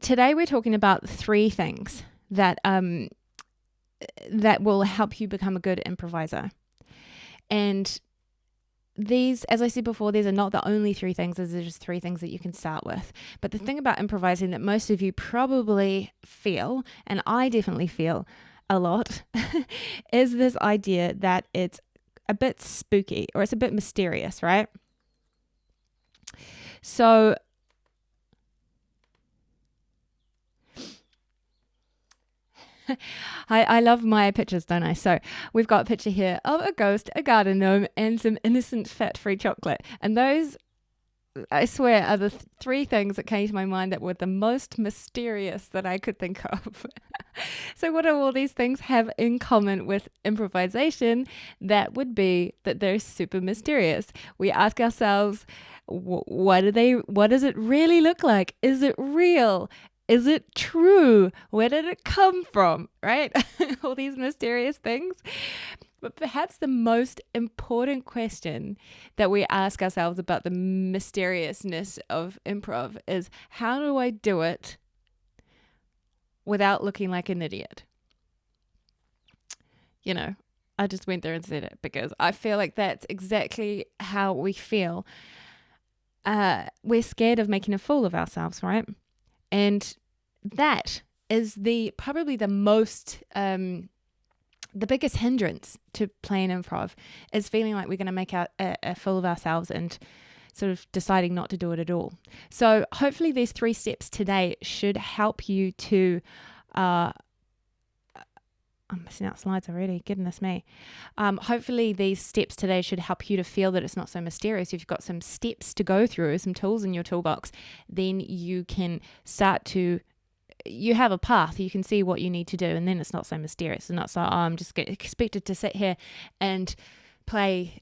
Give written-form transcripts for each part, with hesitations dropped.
today we're talking about 3 things that that will help you become a good improviser. And these, as I said before, these are not the only 3 things. These are just 3 things that you can start with. But the thing about improvising that most of you probably feel, and I definitely feel a lot, is this idea that it's a bit spooky or it's a bit mysterious, right? So I love my pictures, don't I? So we've got a picture here of a ghost, a garden gnome, and some innocent fat-free chocolate. And those, I swear, are the 3 things that came to my mind that were the most mysterious that I could think of. So what do all these things have in common with improvisation? That would be that they're super mysterious. We ask ourselves, what does it really look like? Is it real? Is it true? Where did it come from? Right? All these mysterious things. But perhaps the most important question that we ask ourselves about the mysteriousness of improv is, how do I do it without looking like an idiot? You know, I just went there and said it because I feel like that's exactly how we feel. We're scared of making a fool of ourselves, right? And that is probably the most, the biggest hindrance to playing improv, is feeling like we're going to make a fool of ourselves and sort of deciding not to do it at all. So hopefully these 3 steps today should help you to, I'm missing out slides already, goodness me. Hopefully these steps today should help you to feel that it's not so mysterious. If you've got some steps to go through, some tools in your toolbox, then you can you have a path, you can see what you need to do, and then it's not so mysterious. It's not so, I'm just expected to sit here and play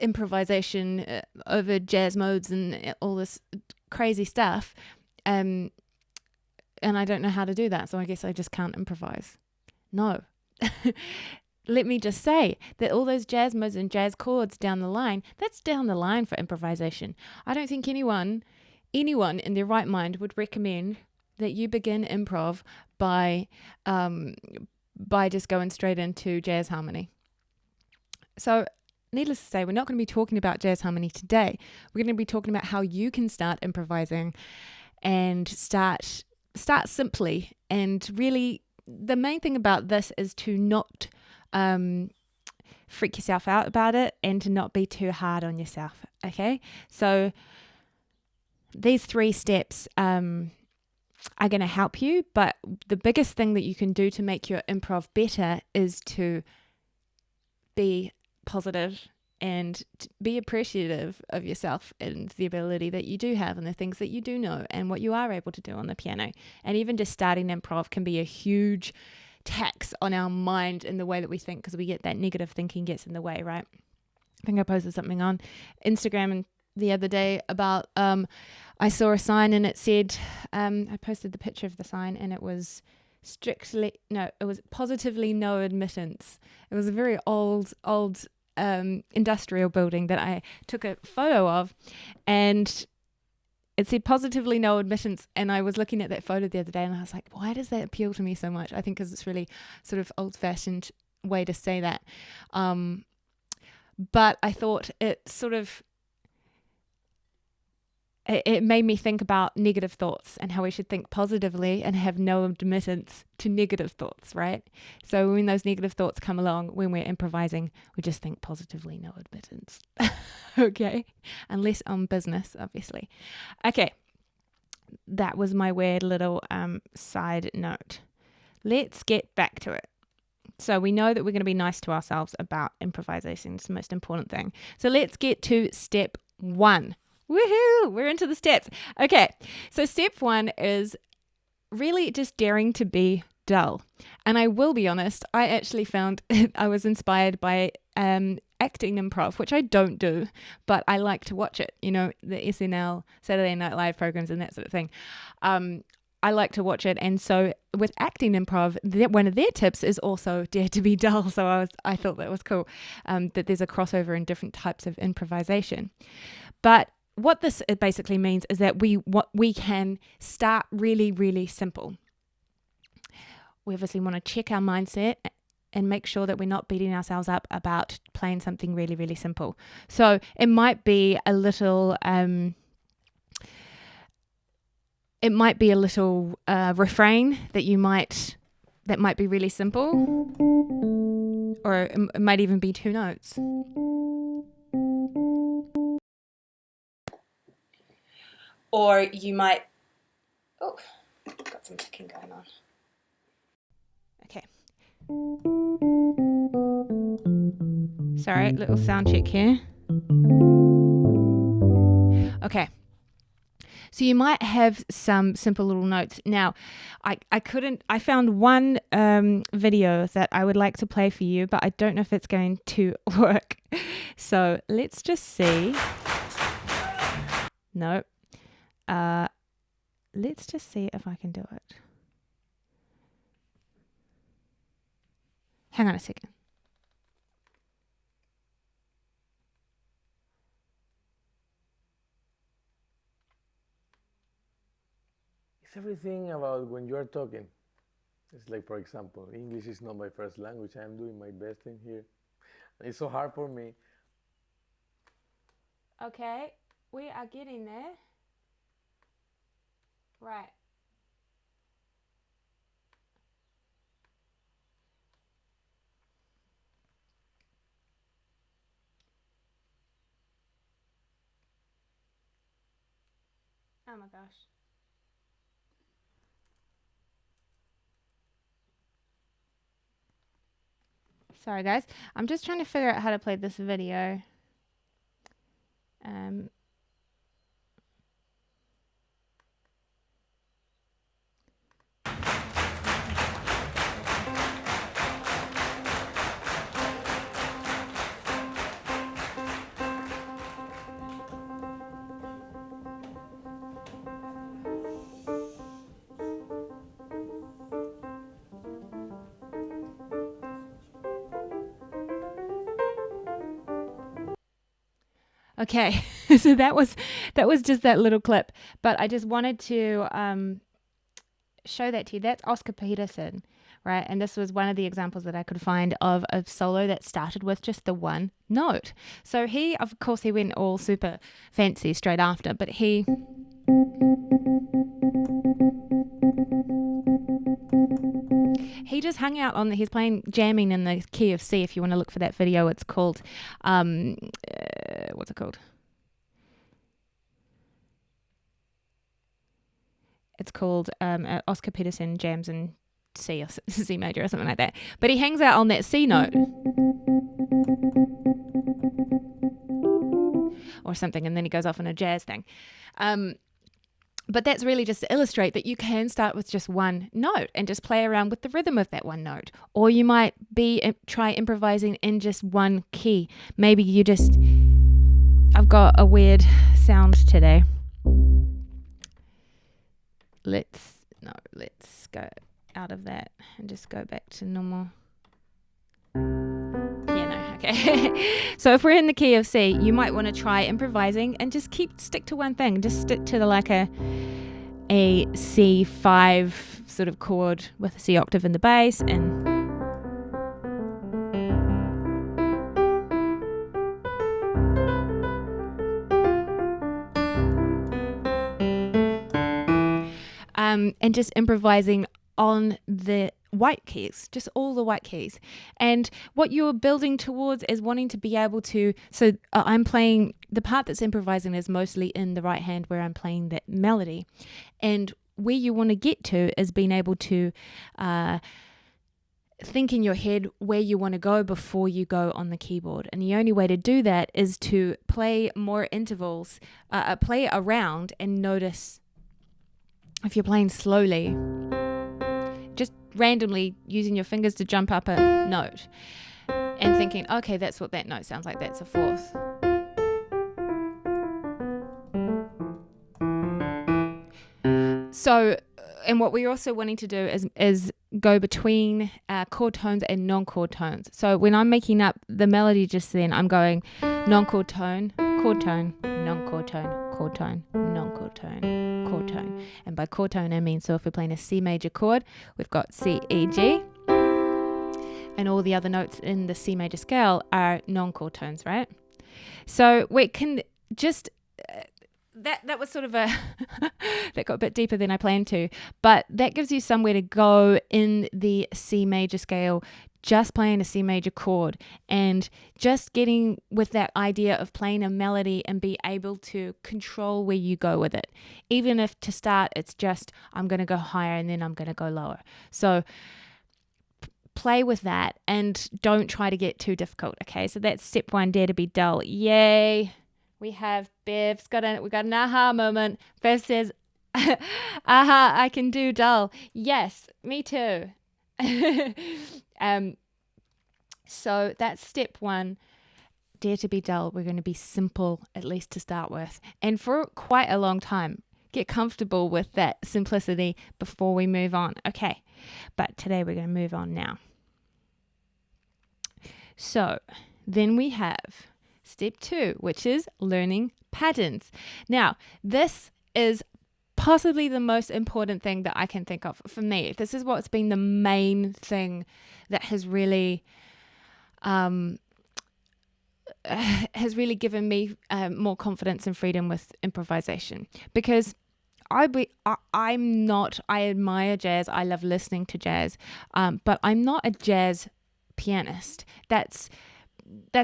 improvisation over jazz modes and all this crazy stuff. And I don't know how to do that, so I guess I just can't improvise. No. Let me just say that all those jazz modes and jazz chords down the line, that's down the line for improvisation. I don't think anyone in their right mind would recommend that you begin improv by just going straight into jazz harmony. So needless to say, we're not going to be talking about jazz harmony today. We're going to be talking about how you can start improvising and start simply. And really, the main thing about this is to not freak yourself out about it and to not be too hard on yourself. Okay, so these 3 steps are going to help you, but the biggest thing that you can do to make your improv better is to be positive and be appreciative of yourself and the ability that you do have and the things that you do know and what you are able to do on the piano. And even just starting improv can be a huge tax on our mind in the way that we think, because we get that negative thinking gets in the way, right? I think I posted something on Instagram the other day about I saw a sign and it said, I posted the picture of the sign and it was it was positively no admittance. It was a very old industrial building that I took a photo of, and it said positively no admittance. And I was looking at that photo the other day and I was like, why does that appeal to me so much? I think because it's really sort of old-fashioned way to say that. But I thought it sort of, it made me think about negative thoughts and how we should think positively and have no admittance to negative thoughts, right? So when those negative thoughts come along, when we're improvising, we just think positively, no admittance. Okay? Unless on business, obviously. Okay. That was my weird little side note. Let's get back to it. So we know that we're going to be nice to ourselves about improvisation. It's the most important thing. So let's get to step 1. Woohoo! We're into the steps. Okay, so step 1 is really just daring to be dull. And I will be honest, I actually found I was inspired by acting improv, which I don't do, but I like to watch it. You know, the SNL, Saturday Night Live programs and that sort of thing. I like to watch it. And so with acting improv, one of their tips is also dare to be dull. So I thought that was cool, that there's a crossover in different types of improvisation. But what this basically means is that we can start really, really simple. We obviously want to check our mindset and make sure that we're not beating ourselves up about playing something really, really simple. So it might be a little refrain that might be really simple, or it might even be 2 notes. Or you might, got some ticking going on. Okay. Sorry, little sound check here. Okay. So you might have some simple little notes. Now, I found one video that I would like to play for you, but I don't know if it's going to work. So let's just see. No. Let's just see if I can do it. Hang on a second. It's everything about when you are talking. It's like, for example, English is not my first language. I'm doing my best in here. It's so hard for me. Okay, we are getting there. Right. Oh my gosh. Sorry guys, I'm just trying to figure out how to play this video. Okay, so that was just that little clip, but I just wanted to show that to you. That's Oscar Peterson, right? And this was one of the examples that I could find of a solo that started with just the one note. So he, of course, he went all super fancy straight after, but he just hung out on, he's playing, jamming in the key of C. If you want to look for that video, it's called, what's it called? It's called Oscar Peterson Jams in C or C major or something like that. But he hangs out on that C note or something, and then he goes off on a jazz thing. But that's really just to illustrate that you can start with just one note and just play around with the rhythm of that one note. Or you might try improvising in just one key. Maybe you just, I've got a weird sound today. Let's go out of that and just go back to normal. Okay. So if we're in the key of C, you might want to try improvising and just stick to one thing. Just stick to a C5 sort of chord with a C octave in the bass and just improvising on the white keys, just all the white keys. And what you're building towards is wanting to be able to, so I'm playing, the part that's improvising is mostly in the right hand where I'm playing that melody. And where you want to get to is being able to think in your head where you want to go before you go on the keyboard. And the only way to do that is to play more intervals, play around and notice if you're playing slowly, just randomly using your fingers to jump up a note and thinking, okay, that's what that note sounds like. That's a fourth. So, and what we're also wanting to do is go between chord tones and non-chord tones. So when I'm making up the melody just then, I'm going non-chord tone, chord tone, non-chord tone, chord tone, non-chord tone, chord tone. And by chord tone, I mean, so if we're playing a C major chord, we've got C, E, G, and all the other notes in the C major scale are non-chord tones, right? So we can just... That was sort of a that got a bit deeper than I planned to, but that gives you somewhere to go in the C major scale, just playing a C major chord and just getting with that idea of playing a melody and be able to control where you go with it. Even if to start it's just I'm going to go higher and then I'm going to go lower. So play with that and don't try to get too difficult. Okay, so that's step 1, dare to be dull. Yay. We have Bev's got an aha moment. Bev says, aha, I can do dull. Yes, me too. So that's step 1, dare to be dull. We're going to be simple, at least to start with. And for quite a long time, get comfortable with that simplicity before we move on. Okay, but today we're going to move on now. So then we have step 2, which is learning patterns. Now, this is possibly the most important thing that I can think of for me. This is what's been the main thing that has really given me more confidence and freedom with improvisation, because I admire jazz. I love listening to jazz, but I'm not a jazz pianist. That's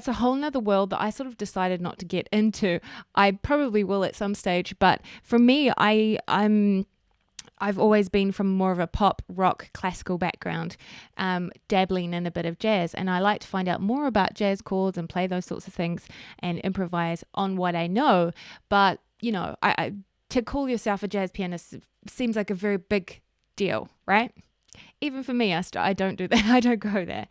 a whole nother world that I sort of decided not to get into. I probably will at some stage, but for me, I've always been from more of a pop, rock, classical background, dabbling in a bit of jazz, and I like to find out more about jazz chords and play those sorts of things and improvise on what I know. But you know, I to call yourself a jazz pianist seems like a very big deal, right? Even for me, I don't do that. I don't go there.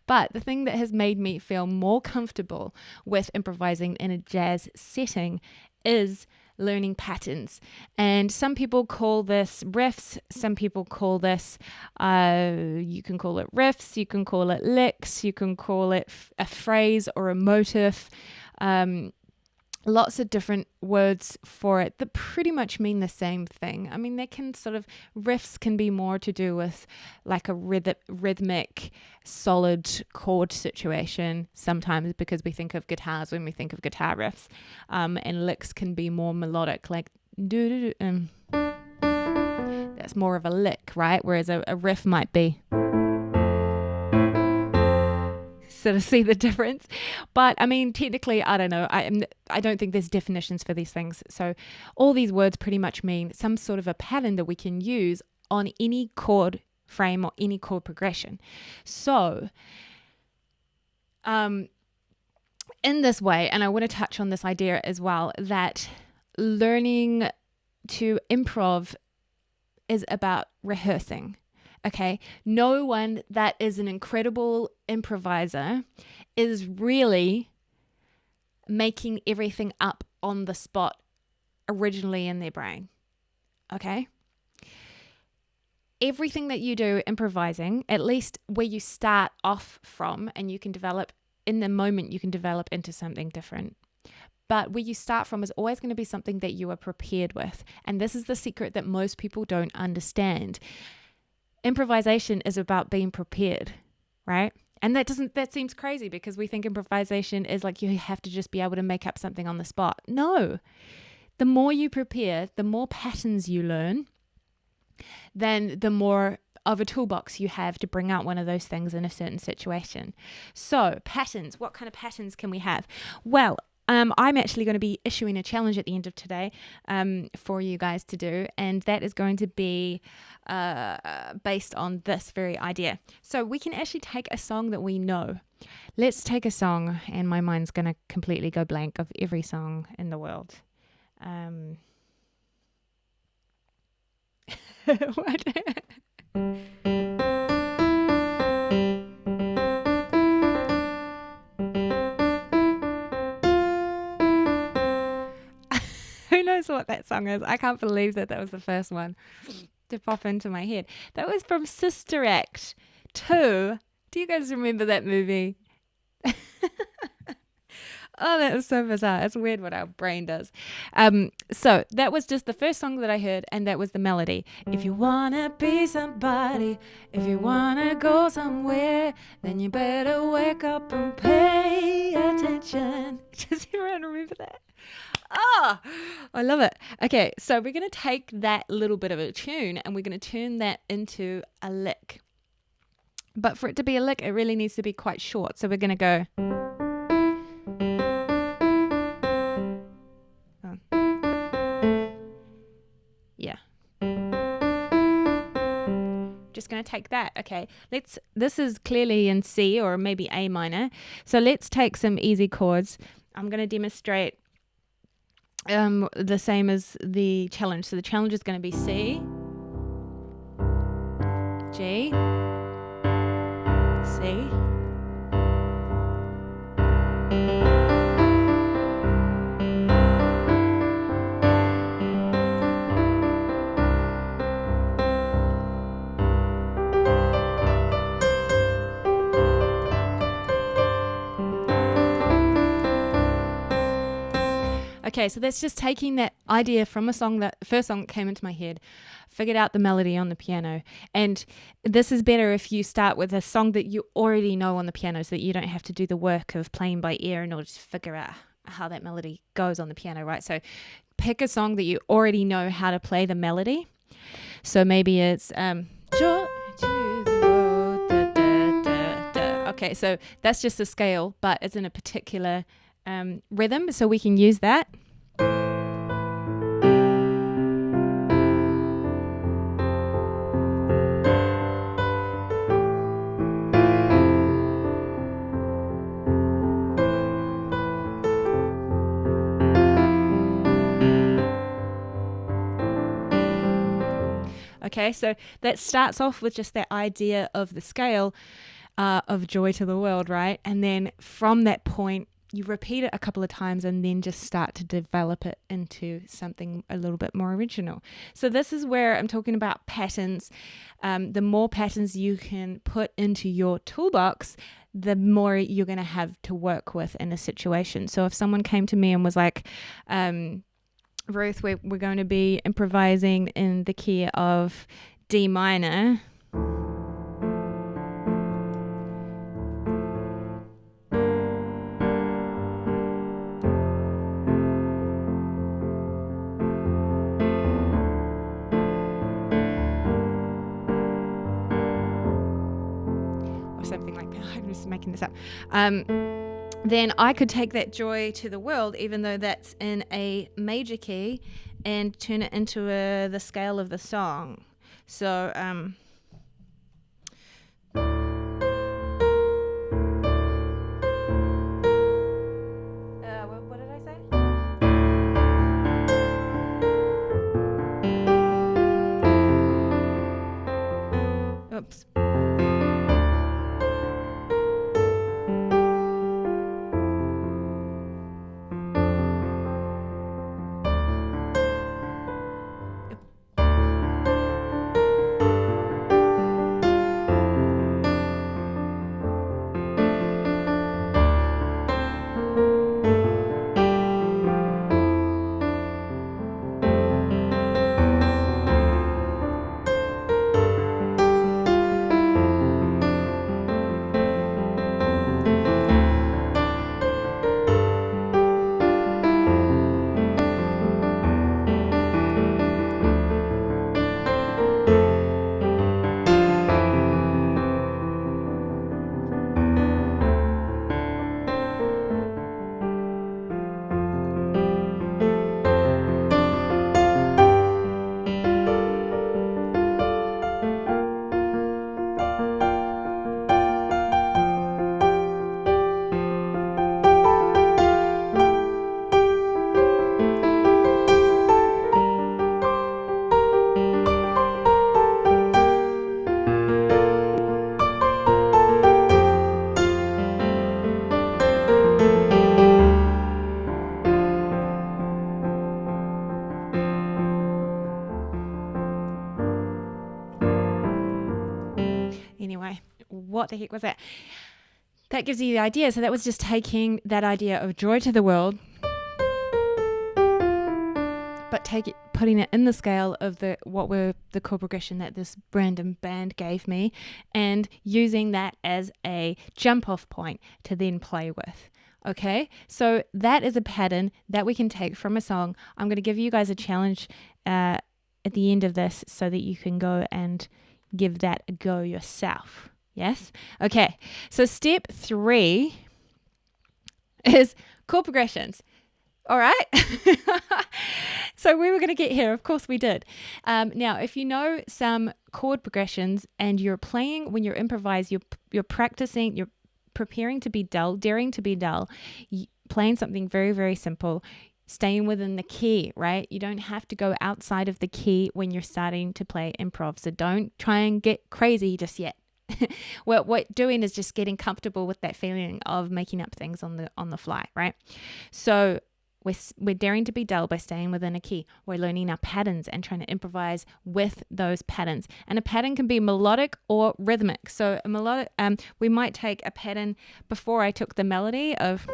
But the thing that has made me feel more comfortable with improvising in a jazz setting is learning patterns. And some people call this riffs. Some people call this, you can call it riffs, you can call it licks, you can call it a phrase or a motif. Lots of different words for it that pretty much mean the same thing. I mean, they can sort of, riffs can be more to do with like a rhythmic, solid chord situation sometimes, because we think of guitars when we think of guitar riffs. And licks can be more melodic, like do-do-do. That's more of a lick, right? Whereas a riff might be... sort of see the difference. But I mean, technically, I don't know. I don't think there's definitions for these things. So all these words pretty much mean some sort of a pattern that we can use on any chord frame or any chord progression. So in this way, and I want to touch on this idea as well, that learning to improv is about rehearsing. Okay, no one that is an incredible improviser is really making everything up on the spot originally in their brain. Okay? Everything that you do improvising, at least where you start off from, and you can develop in the moment, you can develop into something different. But where you start from is always going to be something that you are prepared with. And this is the secret that most people don't understand. Improvisation is about being prepared, right? And that seems crazy, because we think improvisation is like you have to just be able to make up something on the spot. No. The more you prepare, the more patterns you learn, then the more of a toolbox you have to bring out one of those things in a certain situation. So, patterns. What kind of patterns can we have? Well, I'm actually going to be issuing a challenge at the end of today for you guys to do, and that is going to be based on this very idea. So we can actually take a song that we know. Let's take a song, and my mind's going to completely go blank of every song in the world. What? Who knows what that song is? I can't believe that was the first one. to pop into my head. That was from Sister Act 2. Do you guys remember that movie? Oh, that was so bizarre. It's weird what our brain does. So that was just the first song that I heard, and that was the melody. If you want to be somebody, if you want to go somewhere, then you better wake up and pay attention. Does everyone remember that? Oh, I love it. Okay, so we're going to take that little bit of a tune and we're going to turn that into a lick. But for it to be a lick, it really needs to be quite short. So we're going to go... Yeah. Just going to take that. Okay. This is clearly in C or maybe A minor. So let's take some easy chords. I'm going to demonstrate the same as the challenge. So the challenge is going to be C, G, C, Okay, so that's just taking that idea from a song, that first song that came into my head, figured out the melody on the piano. And this is better if you start with a song that you already know on the piano so that you don't have to do the work of playing by ear in order to figure out how that melody goes on the piano, right? So pick a song that you already know how to play the melody. So maybe it's Joy to the world, da, da, da, da. Okay, so that's just a scale, but it's in a particular rhythm, so we can use that. Okay, so that starts off with just that idea of the scale of Joy to the World, right? And then from that point, you repeat it a couple of times and then just start to develop it into something a little bit more original. So this is where I'm talking about patterns. The more patterns you can put into your toolbox, the more you're going to have to work with in a situation. So if someone came to me and was like, Ruth, we're going to be improvising in the key of D minor. Or something like that. I'm just making this up. Then I could take that Joy to the World, even though that's in a major key, and turn it into the scale of the song. So, what did I say? Oops. Anyway, what the heck was that? That gives you the idea. So that was just taking that idea of joy to the world, but putting it in the scale of the chord progression that this random band gave me, and using that as a jump off point to then play with. Okay, so that is a pattern that we can take from a song. I'm going to give you guys a challenge at the end of this so that you can go and give that a go yourself. Yes? Okay, so step 3 is chord progressions. All right. So we were going to get here. Of course we did. Now, if you know some chord progressions and you're playing, when you're improvising, you're practicing, you're preparing to be dull, daring to be dull, playing something very, very simple, staying within the key, right? You don't have to go outside of the key when you're starting to play improv. So don't try and get crazy just yet. What we're doing is just getting comfortable with that feeling of making up things on the fly, right? So we're daring to be dull by staying within a key. We're learning our patterns and trying to improvise with those patterns. And a pattern can be melodic or rhythmic. So a melodic, we might take a pattern. Before I took the melody of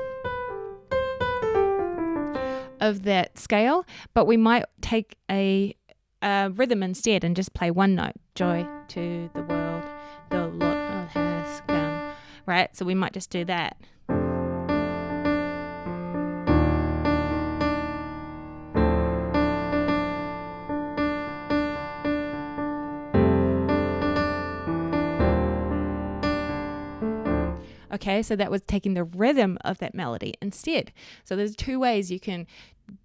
that scale, but we might take a rhythm instead and just play one note. Joy to the world, the Lord has come. Right? So we might just do that. Okay, so that was taking the rhythm of that melody instead. So there's 2 ways you can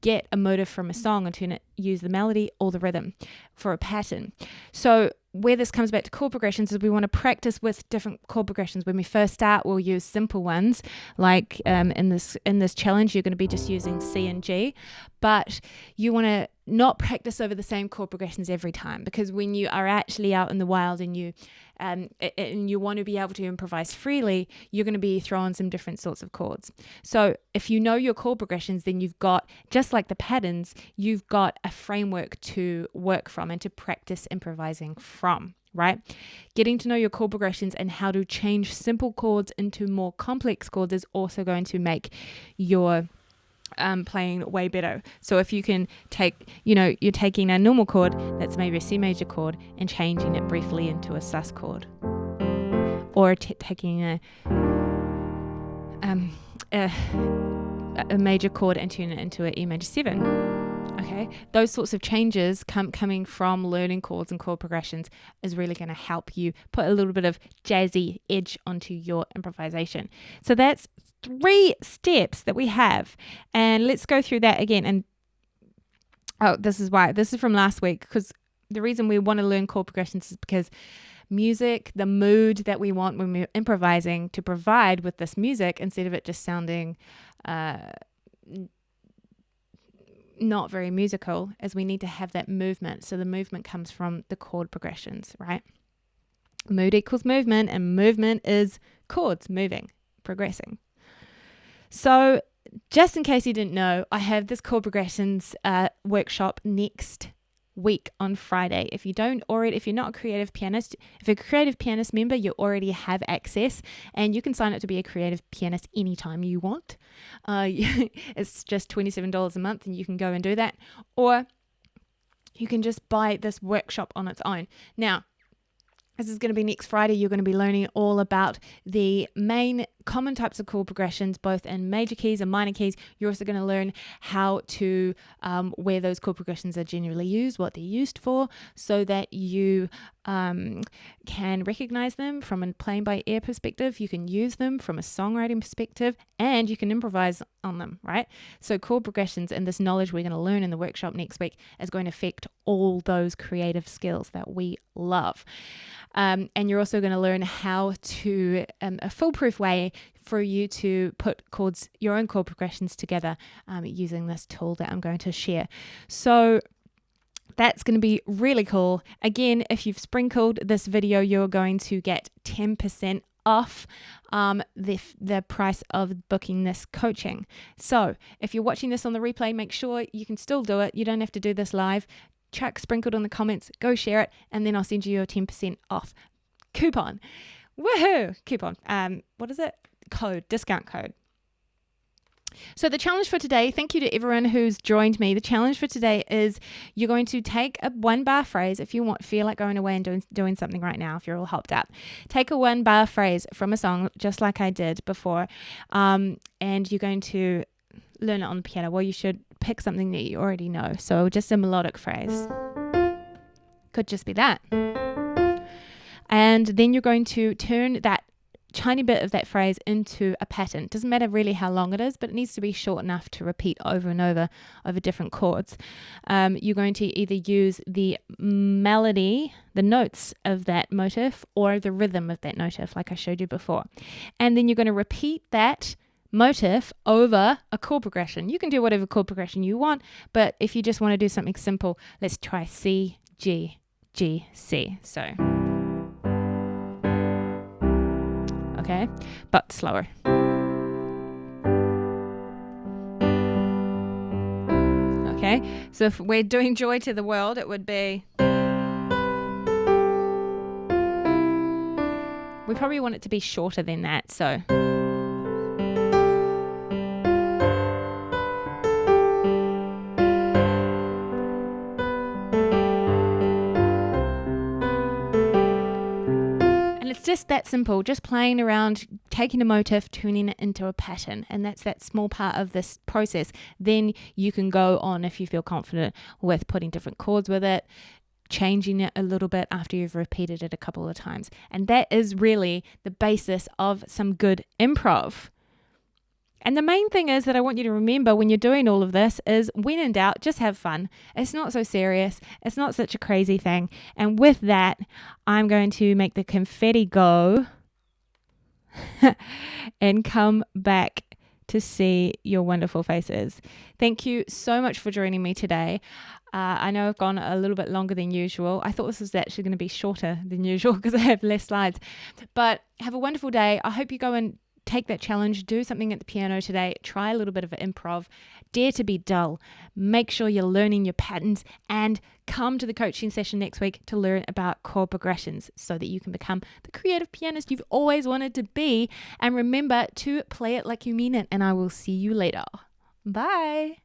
get a motive from a song and use the melody or the rhythm for a pattern. So where this comes back to chord progressions is we want to practice with different chord progressions. When we first start, we'll use simple ones, like in this challenge, you're going to be just using C and G, but you want to not practice over the same chord progressions every time, because when you are actually out in the wild and you want to be able to improvise freely, you're going to be throwing some different sorts of chords. So if you know your chord progressions, then you've got, just like the patterns, you've got a framework to work from and to practice improvising from, right? Getting to know your chord progressions and how to change simple chords into more complex chords is also going to make your playing way better. So if you can take, you're taking a normal chord that's maybe a C major chord and changing it briefly into a sus chord, or taking a major chord and turning it into an E major 7. Okay, those sorts of changes coming from learning chords and chord progressions is really going to help you put a little bit of jazzy edge onto your improvisation. So that's 3 steps that we have, and let's go through that again. And this is from last week, because the reason we want to learn chord progressions is because music, the mood that we want when we're improvising to provide with this music, instead of it just sounding not very musical, as we need to have that movement. So the movement comes from the chord progressions, right? Mood equals movement, and movement is chords moving, progressing. So just in case you didn't know, I have this chord progressions workshop next week on Friday. If you're not a creative pianist, if you're a creative pianist member, you already have access, and you can sign up to be a creative pianist anytime you want. It's just $27 a month, and you can go and do that, or you can just buy this workshop on its own. Now, this is going to be next Friday. You're going to be learning all about the main common types of chord progressions, both in major keys and minor keys. You're also going to learn how to, where those chord progressions are generally used, what they're used for, so that you can recognize them from a playing by ear perspective. You can use them from a songwriting perspective, and you can improvise on them, right? So chord progressions and this knowledge we're going to learn in the workshop next week is going to affect all those creative skills that we love. And you're also going to learn how to, a foolproof way for you to put your own chord progressions together using this tool that I'm going to share. So that's going to be really cool. Again, if you've sprinkled this video, you're going to get 10% off the price of booking this coaching. So if you're watching this on the replay, make sure you can still do it. You don't have to do this live. Chuck sprinkled in the comments, go share it, and then I'll send you your 10% off. coupon. Woohoo! Coupon. What is it? Discount code. So the challenge for today, thank you to everyone who's joined me. The challenge for today is you're going to take a 1-bar phrase. If you feel like going away and doing something right now, if you're all helped out, take a 1-bar phrase from a song, just like I did before, and you're going to learn it on the piano. Well, you should pick something that you already know. So just a melodic phrase. Could just be that. And then you're going to turn that tiny bit of that phrase into a pattern. Doesn't matter really how long it is, but it needs to be short enough to repeat over and over different chords. You're going to either use the melody, the notes of that motif, or the rhythm of that motif, like I showed you before. And then you're going to repeat that motif over a chord progression. You can do whatever chord progression you want, but if you just want to do something simple, let's try C, G, G, C. So okay, but slower. Okay, so if we're doing Joy to the World, it would be, we probably want it to be shorter than that, so. Just that simple, just playing around, taking a motif, turning it into a pattern, and that's that small part of this process. Then you can go on, if you feel confident, with putting different chords with it, changing it a little bit after you've repeated it a couple of times. And that is really the basis of some good improv. And the main thing is that I want you to remember when you're doing all of this is, when in doubt, just have fun. It's not so serious. It's not such a crazy thing. And with that, I'm going to make the confetti go and come back to see your wonderful faces. Thank you so much for joining me today. I know I've gone a little bit longer than usual. I thought this was actually going to be shorter than usual because I have less slides. But have a wonderful day. I hope you go and take that challenge, do something at the piano today, try a little bit of improv, dare to be dull, make sure you're learning your patterns, and come to the coaching session next week to learn about chord progressions so that you can become the creative pianist you've always wanted to be. And remember to play it like you mean it, and I will see you later. Bye.